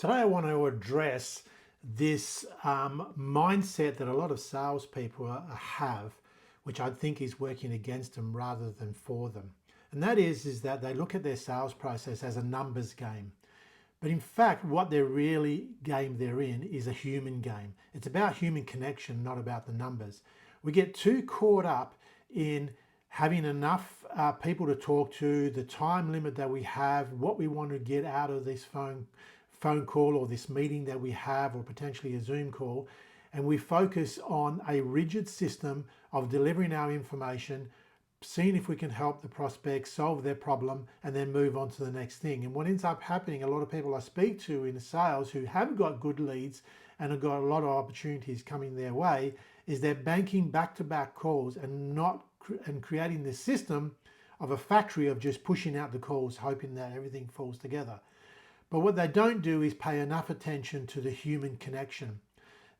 Today I want to address this mindset that a lot of salespeople have, which I think is working against them rather than for them. And that is that they look at their sales process as a numbers game. But in fact, what they're really game they're in is a human game. It's about human connection, not about the numbers. We get too caught up in having enough people to talk to, the time limit that we have, what we want to get out of this phone call or this meeting that we have, or potentially a Zoom call, and we focus on a rigid system of delivering our information, seeing if we can help the prospect solve their problem, and then move on to the next thing. And what ends up happening, a lot of people I speak to in sales who have got good leads and have got a lot of opportunities coming their way, is they're banking back-to-back calls and creating this system of a factory of just pushing out the calls, hoping that everything falls together. But what they don't do is pay enough attention to the human connection.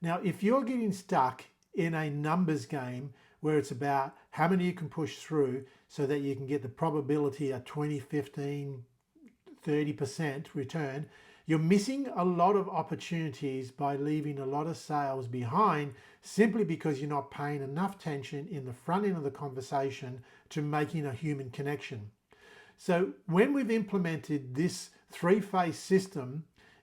Now, if you're getting stuck in a numbers game where it's about how many you can push through so that you can get the probability of 20, 15, 30% return, you're missing a lot of opportunities by leaving a lot of sales behind simply because you're not paying enough attention in the front end of the conversation to making a human connection. So when we've implemented this three-phase system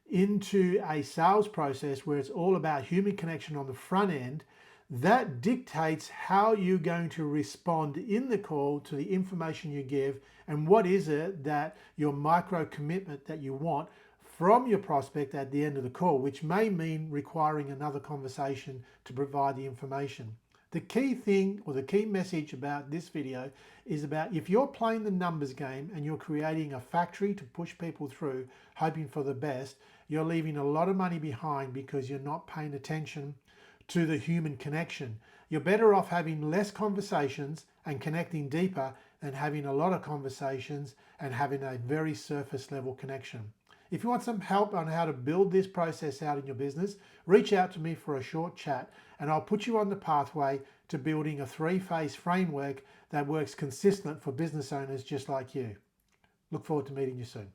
into a sales process where it's all about human connection on the front end, that dictates how you're going to respond in the call to the information you give, and what is it that your micro commitment that you want from your prospect at the end of the call, which may mean requiring another conversation to provide the information. The key thing, or the key message about this video, is about if you're playing the numbers game and you're creating a factory to push people through, hoping for the best, you're leaving a lot of money behind because you're not paying attention to the human connection. You're better off having less conversations and connecting deeper than having a lot of conversations and having a very surface level connection. If you want some help on how to build this process out in your business, reach out to me for a short chat and I'll put you on the pathway to building a three-phase framework that works consistent for business owners just like you. Look forward to meeting you soon.